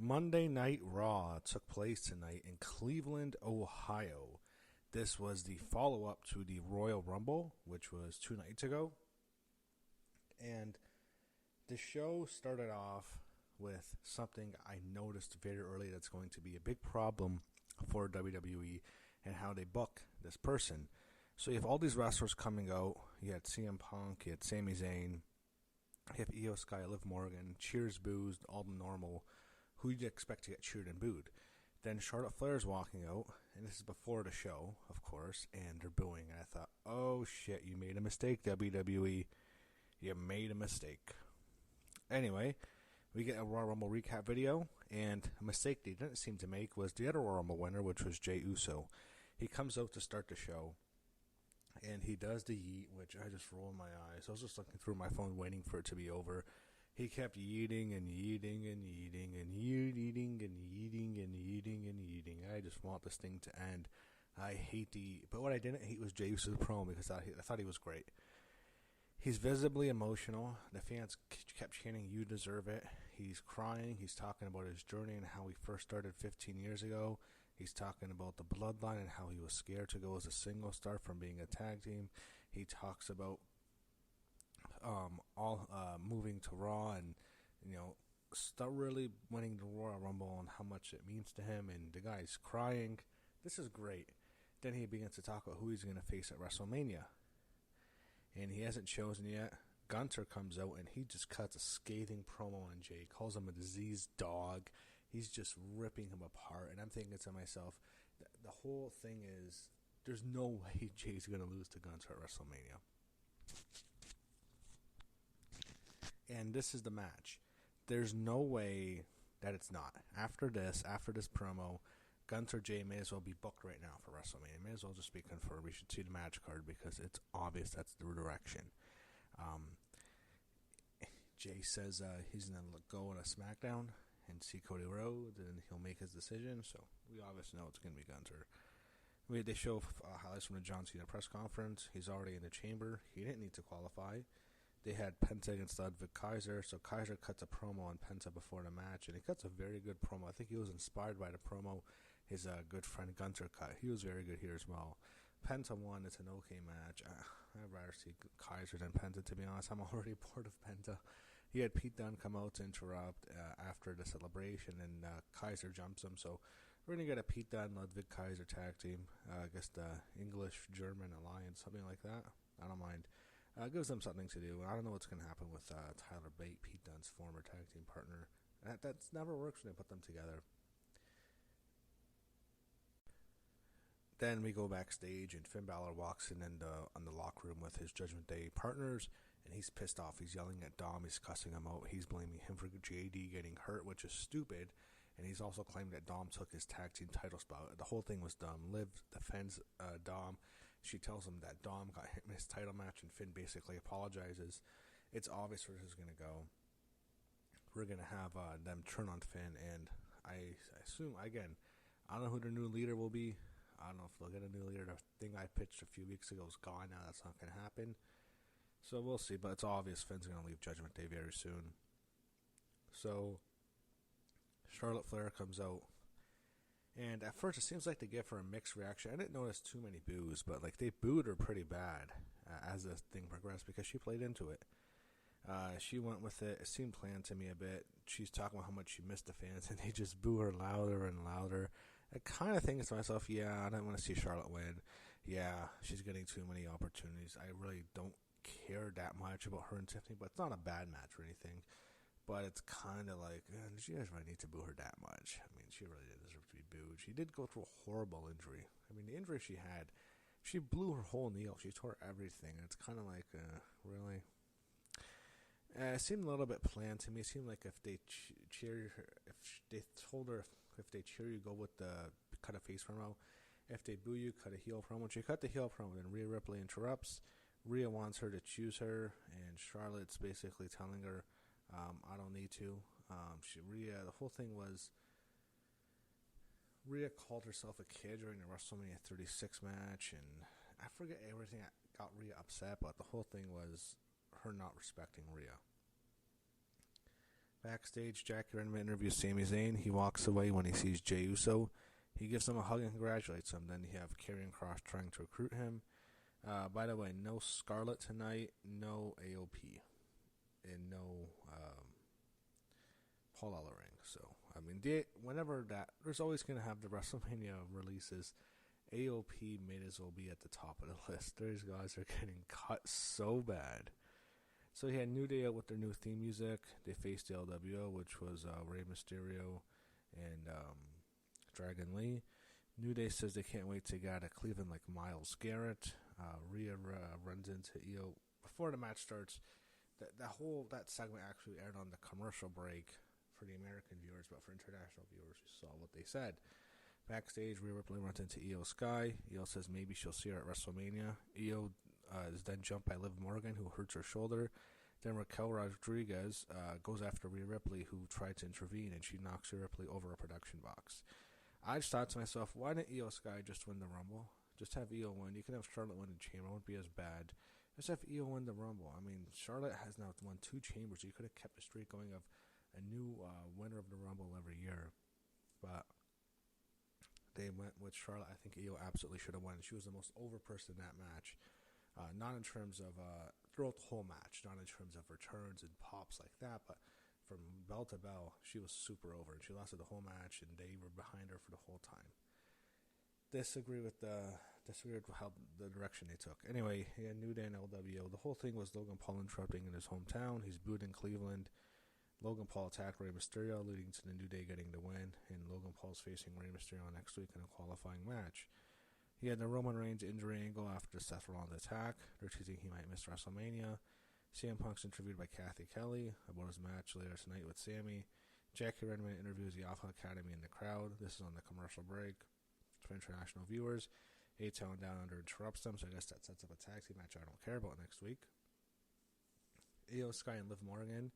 Monday Night Raw took place tonight in Cleveland, Ohio. This was the follow-up to the Royal Rumble, which was 2 nights ago. And the show started off with something I noticed very early that's going to be a big problem for WWE and how they book this person. So you have all these wrestlers coming out. You had CM Punk, you had Sami Zayn, you have Io Sky, Liv Morgan, cheers, boos, all the normal. Who you'd expect to get cheered and booed. Then Charlotte Flair's walking out, and this is before the show, of course, and they're booing. And I thought, oh shit, you made a mistake, WWE. You made a mistake. Anyway, we get a Royal Rumble recap video, and a mistake they didn't seem to make was the other Royal Rumble winner, which was Jey Uso. He comes out to start the show, and he does the yeet, which I just rolled my eyes. I was just looking through my phone waiting for it to be over. He kept yeeting and yeeting and yeeting and yeeting and yeeting and yeeting and yeeting. I just want this thing to end. I hate but what I didn't hate was Jey Uso's promo because I thought he was great. He's visibly emotional. The fans kept chanting, "You deserve it." He's crying. He's talking about his journey and how he first started 15 years ago. He's talking about the bloodline and how he was scared to go as a single star from being a tag team. He talks about moving to Raw and, start really winning the Royal Rumble and how much it means to him. And the guy's crying. This is great. Then he begins to talk about who he's going to face at WrestleMania. And he hasn't chosen yet. Gunther comes out and he just cuts a scathing promo on Jey. Calls him a diseased dog. He's just ripping him apart. And I'm thinking to myself, the whole thing is, there's no way Jey's going to lose to Gunther at WrestleMania. And this is the match. There's no way that it's not. After this promo, Gunther Jey may as well be booked right now for WrestleMania. May as well just be confirmed. We should see the match card because it's obvious that's the direction. Jey says he's going to go on a SmackDown and see Cody Rhodes, and he'll make his decision. So we obviously know it's going to be Gunther. They show highlights from the John Cena press conference. He's already in the chamber. He didn't need to qualify. They had Penta against Ludwig Kaiser, so Kaiser cuts a promo on Penta before the match, and he cuts a very good promo. I think he was inspired by the promo his good friend Gunther cut. He was very good here as well. Penta won. It's an okay match. I'd rather see Kaiser than Penta, to be honest. I'm already bored of Penta. He had Pete Dunne come out to interrupt after the celebration, and Kaiser jumps him, so we're going to get a Pete Dunne, Ludwig Kaiser tag team. I guess the English-German alliance, something like that. I don't mind. Gives them something to do. I don't know what's going to happen with Tyler Bate, Pete Dunne's former tag team partner. That's never works when they put them together. Then we go backstage, and Finn Balor walks in the locker room with his Judgment Day partners, and he's pissed off. He's yelling at Dom. He's cussing him out. He's blaming him for JD getting hurt, which is stupid. And he's also claimed that Dom took his tag team title spot. The whole thing was dumb. Liv defends Dom. She tells him that Dom got hit in his title match, and Finn basically apologizes. It's obvious where this is going to go. We're going to have them turn on Finn, and I assume, again, I don't know who their new leader will be. I don't know if they'll get a new leader. The thing I pitched a few weeks ago is gone now. That's not going to happen. So we'll see, but it's obvious Finn's going to leave Judgment Day very soon. So Charlotte Flair comes out. And at first, it seems like they give her a mixed reaction. I didn't notice too many boos, but they booed her pretty bad as the thing progressed because she played into it. She went with it. It seemed planned to me a bit. She's talking about how much she missed the fans, and they just boo her louder and louder. I kind of think to myself, yeah, I don't want to see Charlotte win. Yeah, she's getting too many opportunities. I really don't care that much about her and Tiffany, but it's not a bad match or anything. But it's kind of like, did you guys really need to boo her that much? I mean, she really did deserve to be booed. She did go through a horrible injury. I mean, the injury she had, she blew her whole knee off. She tore everything. And it's kind of like, really? It seemed a little bit planned to me. It seemed like if they cheer her, if they told her if they cheer you, go with the cut a face promo. If they boo you, cut a heel promo. She cut the heel promo, then Rhea Ripley interrupts. Rhea wants her to choose her, and Charlotte's basically telling her, I don't need to. The whole thing was, Rhea called herself a kid during the WrestleMania 36 match, and I forget everything that got Rhea upset, but the whole thing was her not respecting Rhea. Backstage, Jackie Redmond interviews Sami Zayn. He walks away when he sees Jey Uso. He gives him a hug and congratulates him. Then you have Karrion Kross trying to recruit him. By the way, no Scarlett tonight, no AOP, and no Paul Ellering. So, I mean, there's always going to have the WrestleMania releases. AOP may as well be at the top of the list. These guys are getting cut so bad. So he had New Day out with their new theme music. They faced the LWO, which was Rey Mysterio and Dragon Lee. New Day says they can't wait to get out of Cleveland like Myles Garrett. Rhea runs into Io before the match starts. That segment actually aired on the commercial break for the American viewers, but for international viewers, you saw what they said. Backstage, Rhea Ripley runs into Io Sky. Io says maybe she'll see her at WrestleMania. Io is then jumped by Liv Morgan, who hurts her shoulder. Then Raquel Rodriguez goes after Rhea Ripley, who tried to intervene, and she knocks Rhea Ripley over a production box. I just thought to myself, why didn't Io Sky just win the Rumble? Just have Io win. You can have Charlotte win the Chamber. It wouldn't be as bad. Just have Io win the Rumble. I mean, Charlotte has now won 2 Chambers. You could have kept a streak going of a new winner of the Rumble every year. But they went with Charlotte. I think Io absolutely should have won. She was the most over person in that match. Not in terms of throughout the whole match, not in terms of returns and pops like that, but from bell to bell, she was super over. And she lasted the whole match, and they were behind her for the whole time. Disagree with how the direction they took. Anyway, he had New Day and LWO. The whole thing was Logan Paul interrupting in his hometown. He's booed in Cleveland. Logan Paul attacked Rey Mysterio, leading to the New Day getting the win. And Logan Paul's facing Rey Mysterio next week in a qualifying match. He had the Roman Reigns injury angle after Seth Rollins' attack. They're teasing he might miss WrestleMania. CM Punk's interviewed by Kathy Kelly about his match later tonight with Sammy. Jackie Redmond interviews the Alpha Academy in the crowd. This is on the commercial break. For international viewers, A-Town Down Under interrupts them, so I guess that sets up a tag team match I don't care about next week. Io Sky and Liv Morgan.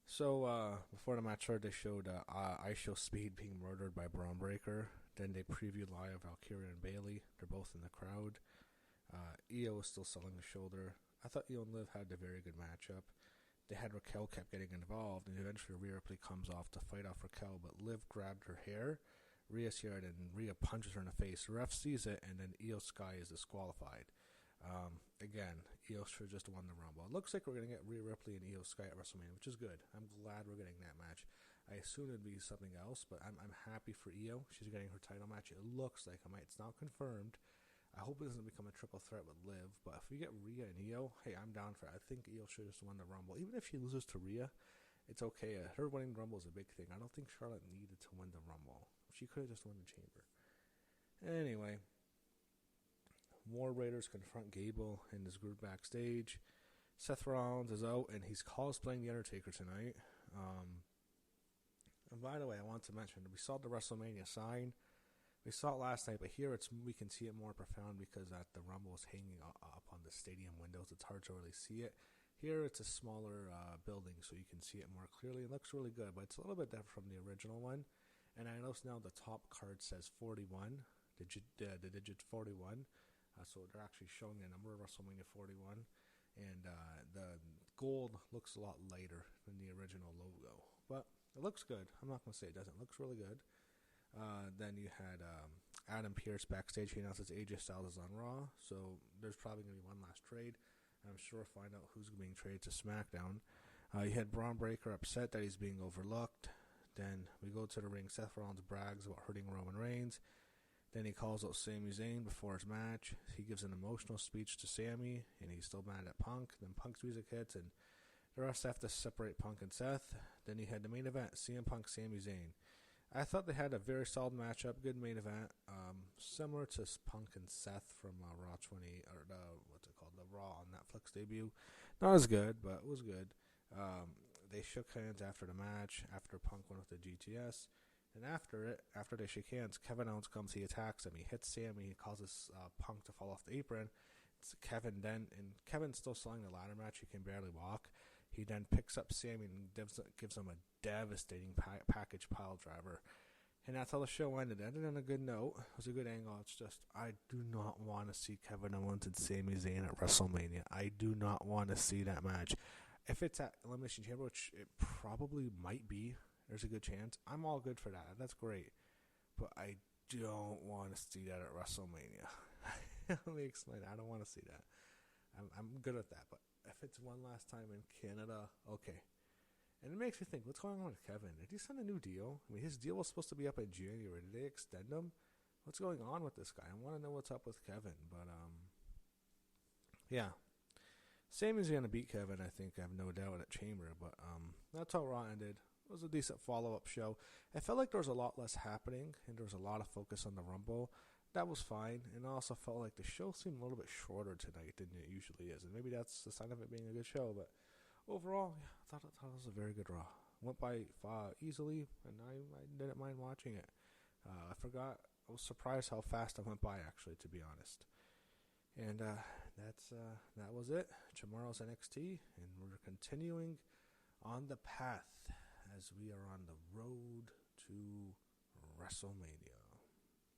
So, before the match started, they showed ISO Speed being murdered by Braun Breaker. Then they previewed live Valkyria and Bayley. They're both in the crowd. Io was still selling the shoulder. I thought Io and Liv had a very good matchup. They had Raquel kept getting involved, and eventually Rhea Ripley comes off to fight off Raquel, but Liv grabbed her hair. Rhea's here, and Rhea punches her in the face. The ref sees it, and then Io Sky is disqualified. Again, Io should have just won the Rumble. It looks like we're going to get Rhea Ripley and Io Sky at WrestleMania, which is good. I'm glad we're getting that match. I assume it'd be something else, but I'm happy for Io. She's getting her title match. It looks like it's not confirmed. I hope it doesn't become a triple threat with Liv, but if we get Rhea and Io, hey, I'm down for it. I think Io should have just won the Rumble. Even if she loses to Rhea, it's okay. Her winning the Rumble is a big thing. I don't think Charlotte needed to win the Rumble. She could have just won the Chamber. Anyway, more Raiders confront Gable and his group backstage. Seth Rollins is out, and he's cosplaying The Undertaker tonight. And by the way, I want to mention, we saw the WrestleMania sign. We saw it last night, but here we can see it more profound because the Rumble is hanging up on the stadium windows. It's hard to really see it. Here it's a smaller building, so you can see it more clearly. It looks really good, but it's a little bit different from the original one. And I notice now the top card says 41, the digit 41. So they're actually showing the number of WrestleMania 41. And the gold looks a lot lighter than the original logo. But it looks good. I'm not going to say it doesn't. It looks really good. Then you had Adam Pearce backstage. He announces AJ Styles is on Raw. So there's probably going to be one last trade. I'm sure we'll find out who's being traded to SmackDown. You had Braun Breaker upset that he's being overlooked. Then we go to the ring. Seth Rollins brags about hurting Roman Reigns. Then he calls out Sami Zayn before his match. He gives an emotional speech to Sami, and he's still mad at Punk. Then Punk's music hits, and the rest have to separate Punk and Seth. Then he had the main event, CM Punk, Sami Zayn. I thought they had a very solid matchup, good main event, similar to Punk and Seth from Raw 20, or the Raw on Netflix debut. Not as good, but it was good. They shook hands after the match, after Punk went with the GTS. And after they shake hands, Kevin Owens comes, he attacks him, he hits Sami, he causes Punk to fall off the apron. It's Kevin's still selling the ladder match, he can barely walk. He then picks up Sami and gives him a devastating package pile driver. And that's how the show ended. It ended on a good note. It was a good angle. It's just, I do not want to see Kevin Owens and Sami Zayn at WrestleMania. I do not want to see that match. If it's at Elimination Chamber, which it probably might be, there's a good chance. I'm all good for that. That's great. But I don't want to see that at WrestleMania. Let me explain. I don't want to see that. I'm good at that. But if it's one last time in Canada, okay. And it makes me think, what's going on with Kevin? Did he sign a new deal? I mean, his deal was supposed to be up in January. Did they extend him? What's going on with this guy? I want to know what's up with Kevin. But, yeah. Sami's going to beat Kevin, I think. I have no doubt at Chamber. But that's how Raw ended. It was a decent follow-up show. I felt like there was a lot less happening, and there was a lot of focus on the Rumble. That was fine, and I also felt like the show seemed a little bit shorter tonight than it usually is, and maybe that's the sign of it being a good show, but overall, yeah, I thought it was a very good Raw. Went by easily, and I didn't mind watching it. I was surprised how fast it went by, actually, to be honest. And that was it. Tomorrow's NXT, and we're continuing on the path as we are on the road to WrestleMania.